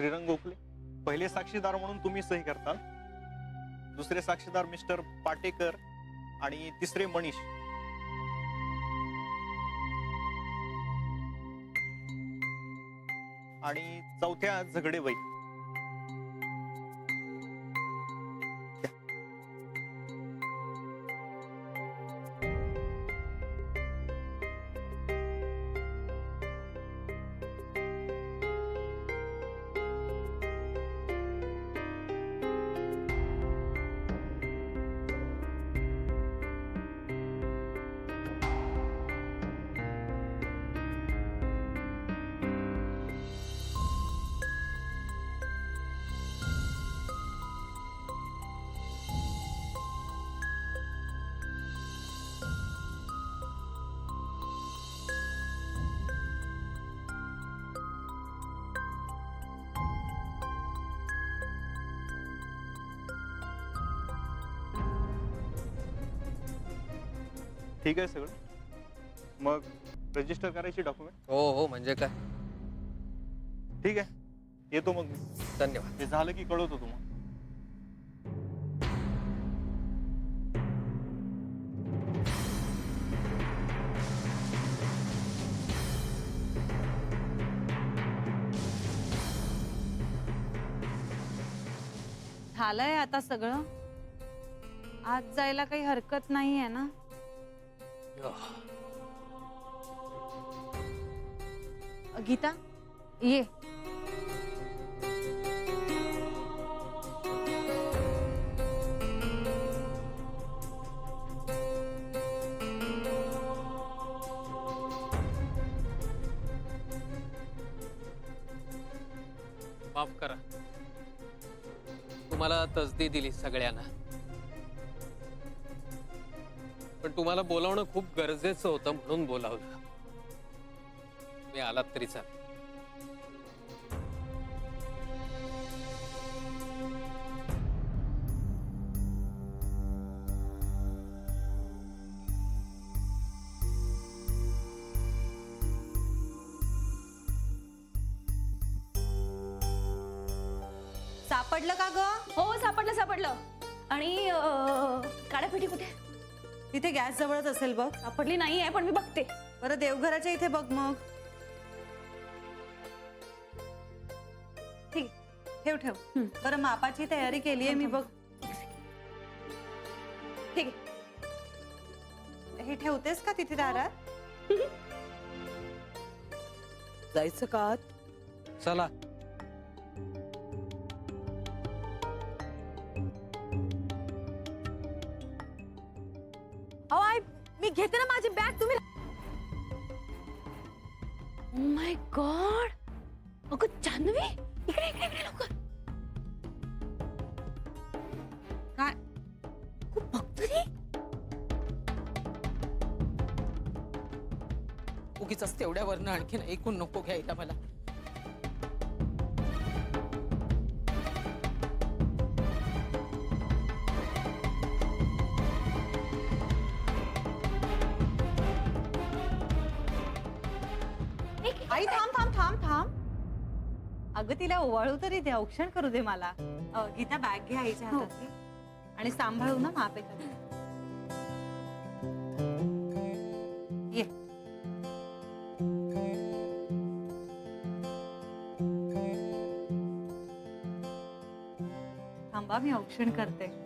श्रीरंग गोखले, पहिले साक्षीदार म्हणून तुम्ही सही करताल, दुसरे साक्षीदार मिस्टर पाटेकर आणि तिसरे मनीष. आणि चौथ्या झगडेबाई. ठीक आहे सगळं. मग रजिस्टर करायची डॉक्युमेंट. हो हो, म्हणजे काय. ठीक आहे, येतो मग मी. धन्यवाद. ते झालं की कळवतो तुम्हाला. झालंय आता सगळं. आज जायला काही हरकत नाही आहे ना. गीता ये. माफ करा, तुम्हाला तसदी दिली सगळ्यांना, पण तुम्हाला बोलावणं खूप गरजेचं होतं म्हणून बोलावलं. मी आलात तरी चालेल. सापडलं का ग? हो, सापडलं सापडलं. आणि काड्यापेटी कुठे? तिथे गॅस जवळच असेल बघ. सापडली नाहीये, पण मी बघते. बरं देवघराच्या इथे बघ मग. ठीक, ठेव ठेव. बरं मापाची तयारी केली आहे मी बघ. ठीक आहे. हे ठेवतेस का तिथे दारात? जायचं का आत? चला. अहो आई, मी घेते ना माझी बॅग. तुम्ही ओ माय गॉड. अगं जान्हवी, इकडे इकडे इकडे लवकर. काय खूप बघतो रे. उगीच तेवढ्यावरनं आणखीन ऐकून नको घ्यायला मला. आई थांब थांब थांब थांब. अगं तिला ओवाळू तरी दे, औक्षण करू दे मला. गीता बॅग घे आईच्या हातातली आणि सांभाळू ना मापेच्या. ये. थांबा मी औक्षण करते.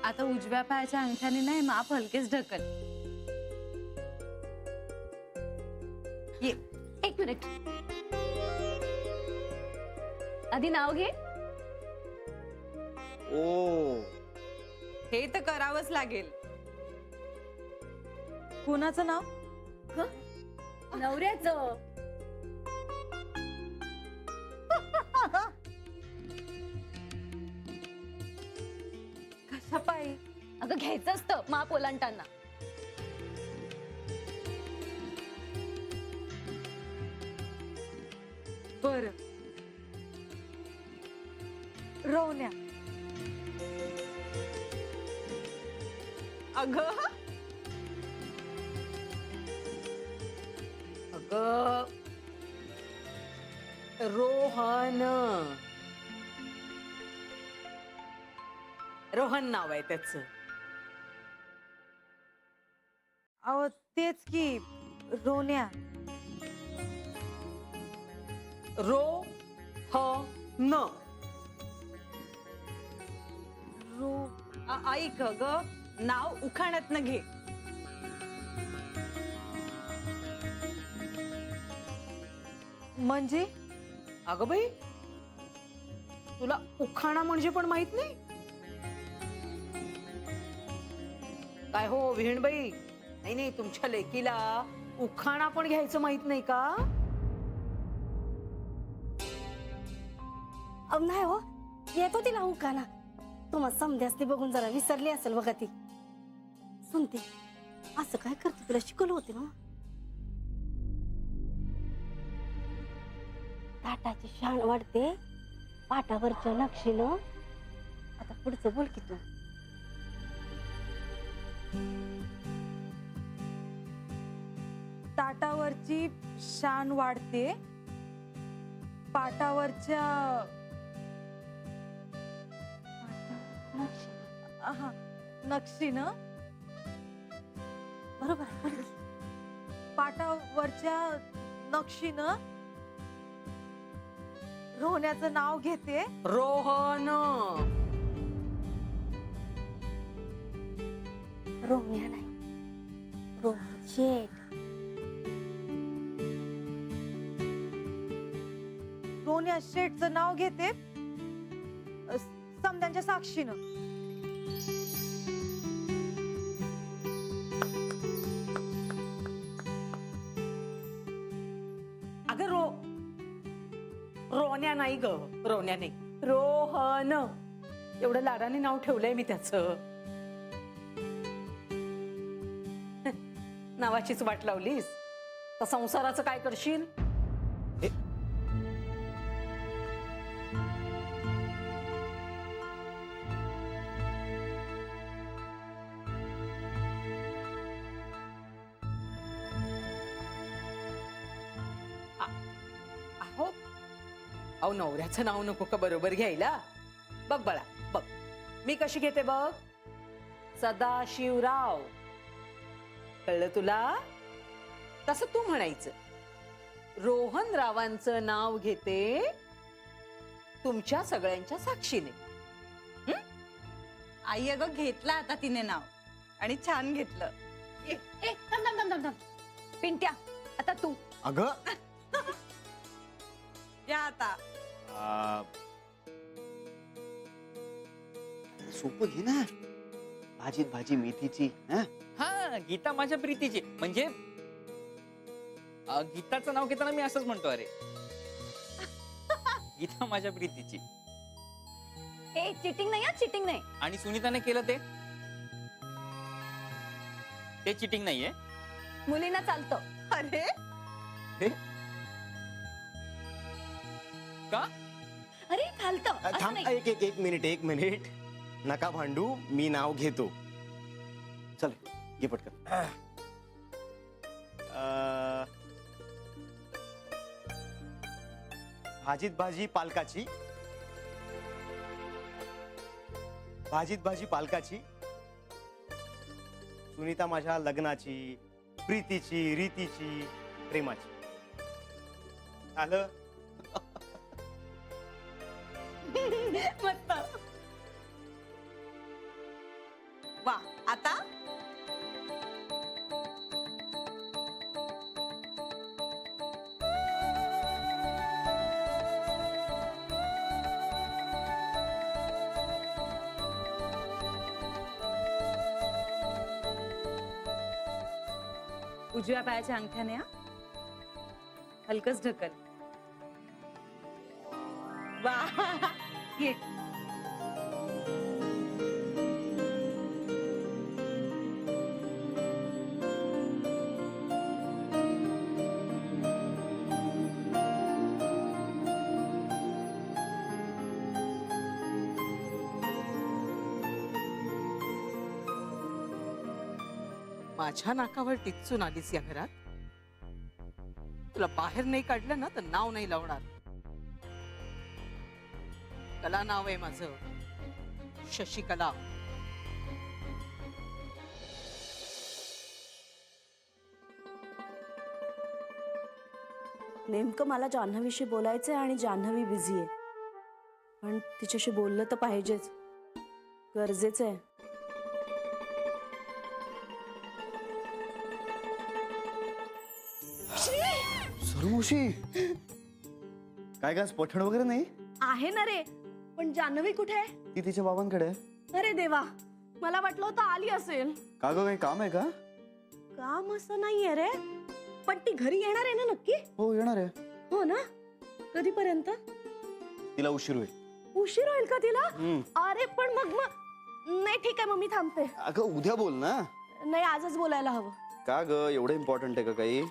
आता उजव्या पायाच्या अंगठ्याने नाही, माप हलकेच ढकल. ये. एक मिनिट. आधी नाव घे. ओ हे तर करावंच लागेल. कुणाचं नाव? नवऱ्याचं. कशा पायी? अगं घ्यायचं असतं माप ओलांडताना. बर. रोवण्या. अगं अगं रोहन. रोहन नाव आहे त्याचं. अहो तेच की रोण्या. रो ह न. रो ऐक ग, नाव उखाण्यात न घे. म्हणजे अगं बाई, तुला उखाणा म्हणजे पण माहित नाही काय हो विहीणबाई? नाही नाही, तुमच्या लेकीला उखाणा पण घ्यायचं माहित नाही का? नाही हो, येतो तिला उखाणा. तुम्हाला समजे असते बघून जरा विसरली असेल बघा ती. सुनते असं काय करते, तुला शिकवलं होते ना. ताटाची शान वाढते पाटावरच्या नक्षीनं. आता पुढचं बोल की तू. ताटावरची शान वाढते पाटावरच्या नक्षीनं. बरोबर आहे, बोल की. पाटावरच्या नक्षीनं रोहण्याचं नाव घेते. रोहन. रोहण्या नाही, रोहन शेठ. रोहण्या शेठचं नाव घेते समद्यांच्या साक्षीनं. अगं रोहन्या नाही ग, रोहन्या नाही, रोहन. एवढं लाडाने नाव ठेवलंय मी त्याचं. नावाचीच वाट लावलीस तर संसाराचं काय करशील? अहो नवऱ्याचं नाव नको का बरोबर घ्यायला? बघ बाळा बघ, मी कशी घेते बघ. सदाशिवराव. कळलं तुला? तसं तू म्हणायचं. रोहनरावांचं नाव घेते तुमच्या सगळ्यांच्या साक्षीने. आई अगं घेतला आता तिने नाव, आणि छान घेतलं. ए थांब थांब थांब थांब थांब. पिंट्या आता तू. अगं या आता. सोपं घे ना. भाजीत भाजी मेथीची. हा, गीता माझ्या प्रीतीची. म्हणजे गीताचं नाव घेताना मी असंच म्हणतो, अरे गीता माझ्या प्रीतीची. ए चिटिंग नाही, चिटिंग नाही. आणि सुनीताने केलं ते चिटिंग नाहीये. मुलींना चालतं. अरे का? अरे चालतं असं थांब, नाही. एक मिनिट. नका भांडू, मी नाव घेतो. चल घे पटकन. भाजीत भाजी पालकाची. भाजीत भाजी पालकाची. सुनीता माझ्या लग्नाची, प्रीतीची, रीतीची, प्रेमाची. आलं? मस्त. वा. आता उजव्या पायाच्या अंगठ्याने हा हलकच ढकल. वा ये. माझ्या नाकावर टिचून आलीस या घरात. तुला बाहेर नाही काढलं ना तर नाव नाही लावणार. कला नाव आहे माझं, शशिकला. नेमकं मला जान्हवीशी बोलायचंय आणि जान्हवी बिझी आहे, पण तिच्याशी बोललं तर पाहिजेच, गरजेचं आहे. सर्वशी काय का पठण वगैरे नाही? आहे ना रे, पण जान्हवी कुठे आहे? ती तिच्या बाबांकडे आहे. अरे देवा, मला वाटलं होतं आली असेल. का ग, काही काम आहे का? काम असं नाहीये रे, पण ती घरी येणार आहे ना नक्की? हो येणार आहे. हो ना? कधीपर्यंत? तिला उशीर होईल. उशीर होईल का तिला? अरे पण मग नाही, ठीक आहे, मग मी थांबते. अगं उद्या बोल ना. नाही, आजच बोलायला हवं. का ग, एवढं इम्पॉर्टंट आहे का काही?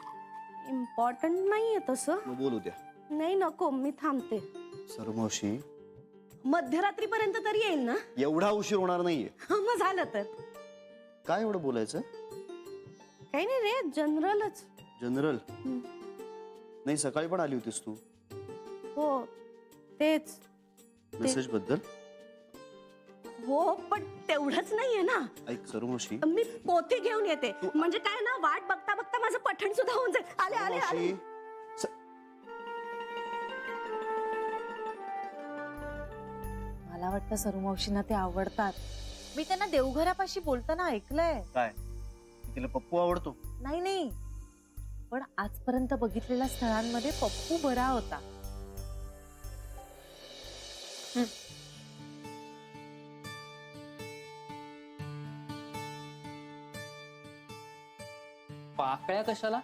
इम्पॉर्टंट नाहीये तसं. मग बोल उद्या. नाही नको, मी थांबते. सर्वशी मध्यरात्रीपर्यंत तरी येईल ना? एवढा उशीर होणार नाहीये. मग झालं तर. काय एवढं बोलायचं? काही नाही रे, जनरलच. जनरल? नाही, सकाळी पण आली होतीस तू. हो तेच. मेसेज बद्दल? हो, पण तेवढंच नाहीये ना. ऐक सर्वशी, मी पोथी घेऊन येते, म्हणजे काय ना, वाट बघता बघता माझं पठण सुद्धा होऊन जाईल. आले आले आले. मला वाटतं सर्वमावशींना ते आवडतात. मी त्यांना देवघरापाशी बोलताना ऐकलंय. काय तिला पप्पू आवडतो? नाही नाही, पण आजपर्यंत बघितलेल्या स्थळांमध्ये पप्पू बरा होता. पाकळ्या कशाला?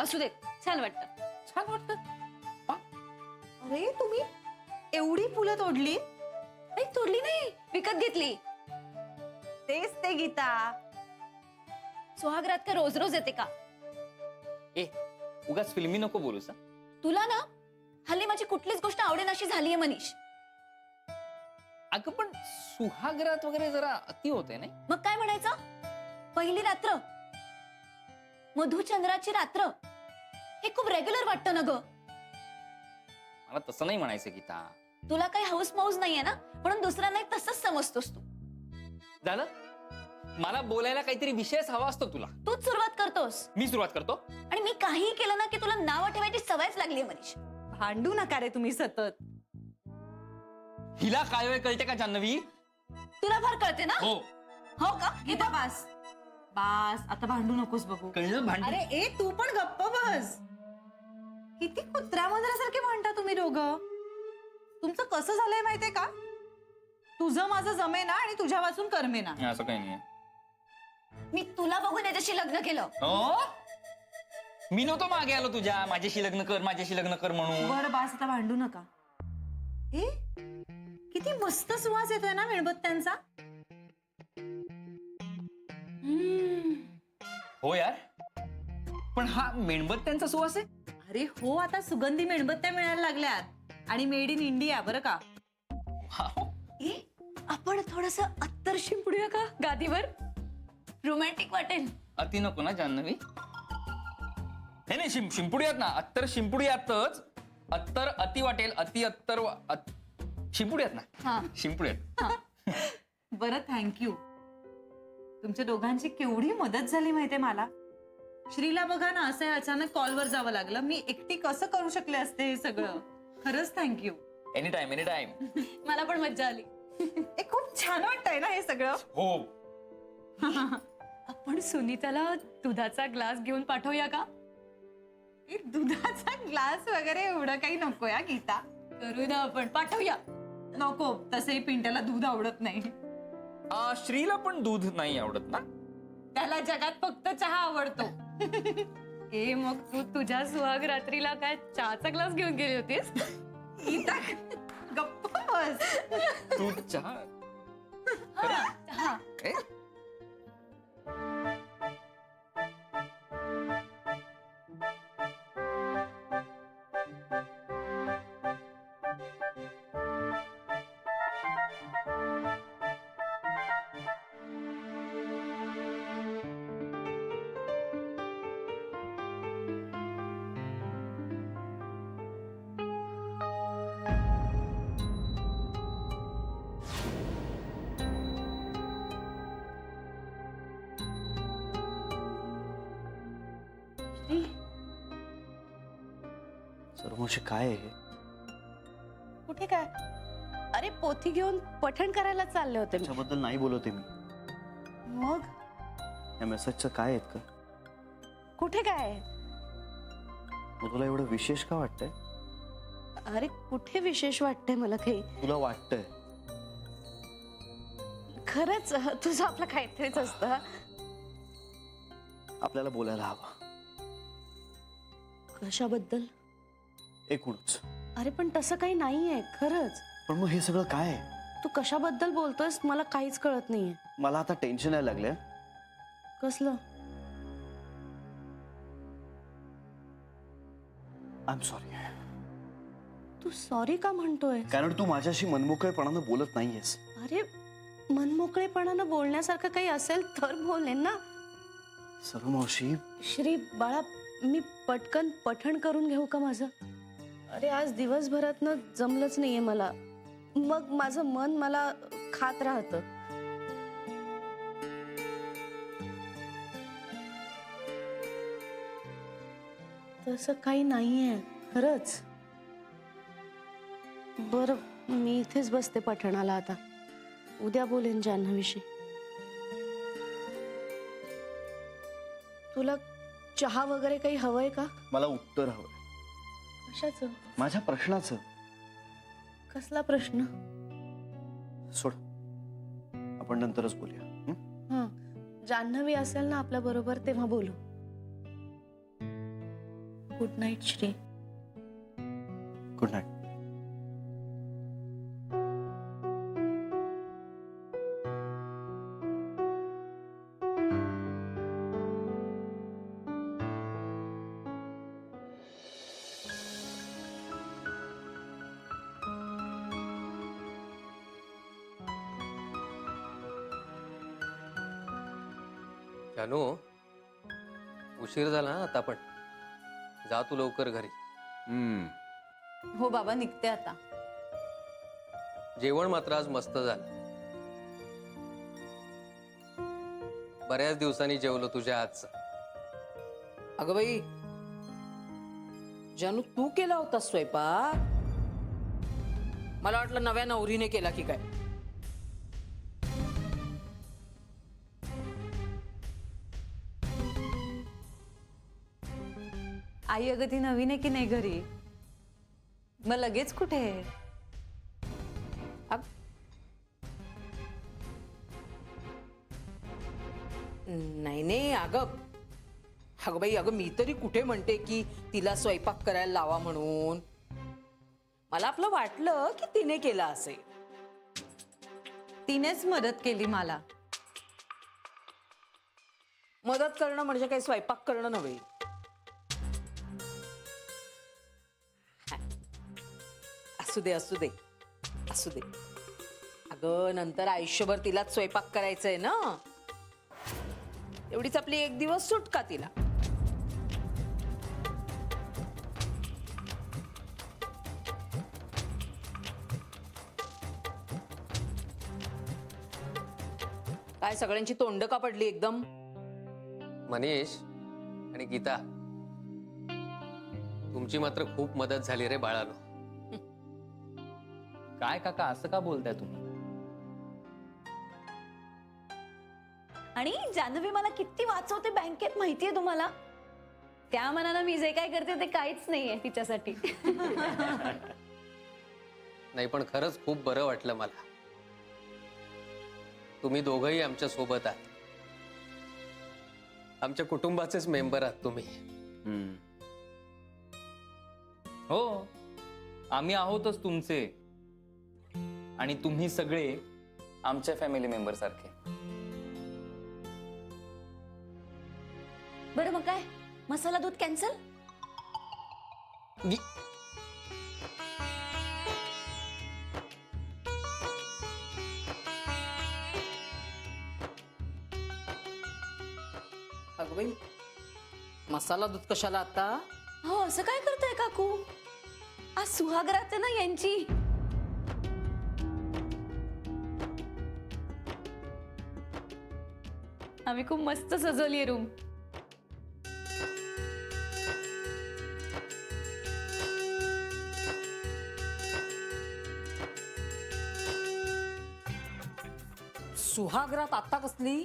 असू देत, छान वाटतं. छान वाटतं. अरे तुम्ही एवढी फुलं तोडली? नाही तोडली नाही, विकत घेतली. तेच ते गीता. सुहागरात का रोज रोज येते का? ए उगाच फिल्मी नको बोलूस हा. तुला ना हल्ली माझी कुठलीच गोष्ट आवडेनाशी झालीये मनीष. अगं पण सुहागरात वगैरे जरा अति होते नाही? मग काय म्हणायचं? पहिली रात्र, मधुचंद्राची रात्र, हे खूप रेग्युलर वाटतं ना ग. मला तसं नाही म्हणायचं गीता. तुला काही हौस मौज नाहीये ना, म्हणून दुसऱ्यांना तसंच समजतोस तू. झालं? मला बोलायला काहीतरी विषयच हवा असतो तुला. तूच सुरुवात करतोस. मी सुरुवात करतो? आणि मी काही केलं ना की तुला नाव ठेवायची सवयच लागली मनीष. भांडू नका रे तुम्ही सतत. हिला काय वेळ कळते का जान्हवी? तुला फार कळते ना? हो. हो का? गीता बास बास, आता भांडू नकोस बघू. कळलं भांडण? अरे ए, तू पण गप्प बस. किती कुत्र्या मजरासारखे भांडता तुम्ही दोघं. तुमचं कसं झालंय माहितीये का? तुझं माझं जमेना आणि तुझ्या वाचून करमेना. असं काही नाही. मी तुला बघून याच्याशी लग्न केलं. हो? मी नव्हतो मागे आलो तुझ्या माझ्याशी लग्न कर, माझ्याशी लग्न कर म्हणून. बरं बास, आता भांडू नका. ए, किती मस्त सुवास येतोय ना मेणबत्त्यांचा. हो यार, पण हा मेणबत्त्यांचा सुवास आहे? अरे हो, आता सुगंधी मेणबत्त्या मिळायला लागल्यात आणि मेड इन इंडिया बरं का. ए, आपण थोडस अत्तर शिंपडूया का गादीवर? रोमॅन्टिक वाटेल. अति नको ना जान्हवी? नाही शिंपुड्यात ना, अत्तर शिंपुड्यातच. अत्तर अति वाटेल, अति अत्तर शिंपुड्यात ना, शिंपुड्यात. बरं, थँक्यू. तुमच्या दोघांची केवढी मदत झाली माहितीये मला. श्रीला बघा ना, असं अचानक कॉलवर जावं लागलं. मी एकटी कसं करू शकले असते हे सगळं. खरंच thank you. Any time any time. मला पण मज्जा आली. खूप छान वाटतंय ना हे सगळं. हो. आपण सुनीताला दुधाचा ग्लास घेऊन पाठवूया का? दुधाचा ग्लास वगैरे एवढं काही नको या गीता. करू ना आपण, पाठवूया. नको, तसंही पिंट्याला दूध आवडत नाही. श्रीला पण दूध नाही आवडत ना? त्याला जगात फक्त चहा आवडतो. ए मग तू तुझ्या सुहाग रात्रीला काय चहाचा ग्लास घेऊन गेली होतीस? गीता, गप्प बस. तू चहा हा. ए? सर्वशी काय आहे हे? कुठे काय? अरे पोथी घेऊन पठण करायला चालले होते मी. त्याच्याबद्दल नाही बोलवते मी. मग या मेसेजचं काय आहेत का? कुठे काय? मग तुला एवढं विशेष का वाटतंय? अरे कुठे विशेष वाटतंय मला काही? तुला वाटतंय? खरंच तुझं आपलं काहीतरीच असतं. आपल्याला बोलायला हवं. कशाबद्दल? एकूणच. अरे पण तसं काही नाहीये खरंच. पण मग हे सगळं काय आहे? तू कशाबद्दल बोलतोयस मला काहीच कळत नाहीये. मला आता टेन्शन यायला लागलंय. कसलं? I am sorry. तू सॉरी का म्हणतोय? कारण तू माझ्याशी मनमोकळेपणानं बोलत नाहीयेस. अरे मनमोकळेपणानं बोलण्यासारखं काही असेल तर बोलेन ना. सर्व मावशी, श्री बाळा, मी पटकन पठण करून घेऊ का माझं? अरे आज दिवसभरातनं जमलंच नाहीये मला. मग माझं मन मला खात राहतं. तसं काही नाहीये खरंच. बरं मी इथेच बसते पठणाला आता. उद्या बोलेन जान्हवीशी. तुला चहा वगैरे काही हवंय का? मला उत्तर हवंय कशाचं? माझ्या प्रश्नाचं. कसला प्रश्न? सोड, आपण नंतरच बोलूया. हं? हा, जान्हवी असेल ना आपल्या बरोबर तेव्हा बोलू. Good night Shri. Good night. जानू, उशीर झाला ना आता. पण जा तू लवकर घरी. हो बाबा, निघते आता. जेवण मात्र आज मस्त झालं. बऱ्याच दिवसांनी जेवलो तुझ्या हातचं. अगं बाई, जानू तू केला होता स्वयंपाक? मला वाटलं नव्या नवरीने केला की काय. आई अगं ती नवीन आहे की नाही घरी? मग लगेच कुठे? नाही नाही अगं, अगं बाई, अगं मी तरी कुठे म्हणते की तिला स्वयंपाक करायला लावा म्हणून. मला आपलं वाटलं की तिने केला असेल. तिनेच मदत केली मला. मदत करणं म्हणजे काही स्वयंपाक करणं नव्हे. असू दे असू दे असू दे. अगं नंतर आयुष्यभर तिलाच स्वयंपाक करायचंय ना. एवढीच आपली एक दिवस सुटका तिला. काय सगळ्यांची तोंड का पडली एकदम? मनीष आणि गीता, तुमची मात्र खूप मदत झाली रे बाळानो. काय काका असं का बोलताय तुम्ही? आणि जान्हवी मला किती वाचवते बँकेत माहितीये तुम्हाला? त्या मनानं मी जे काय करते ते काहीच नाहीये तिच्यासाठी. नाही पण खरंच खूप बरं वाटलं मला. तुम्ही दोघंही आमच्या सोबत आहात. आमच्या कुटुंबाचेच मेंबर आहात तुम्ही. हो, आम्ही आहोतच तुमचे आणि तुम्ही सगळे आमच्या फॅमिली मेंबर सारखे. बरं मग काय, मसाला दूध कॅन्सल? अगं बाई, मसाला दूध कशाला आता? हो, असं काय करताय काकू? आज सुहागरात आहे ना यांची. आम्ही खूप मस्त सजवली रूम. सुहागरात आता कसली?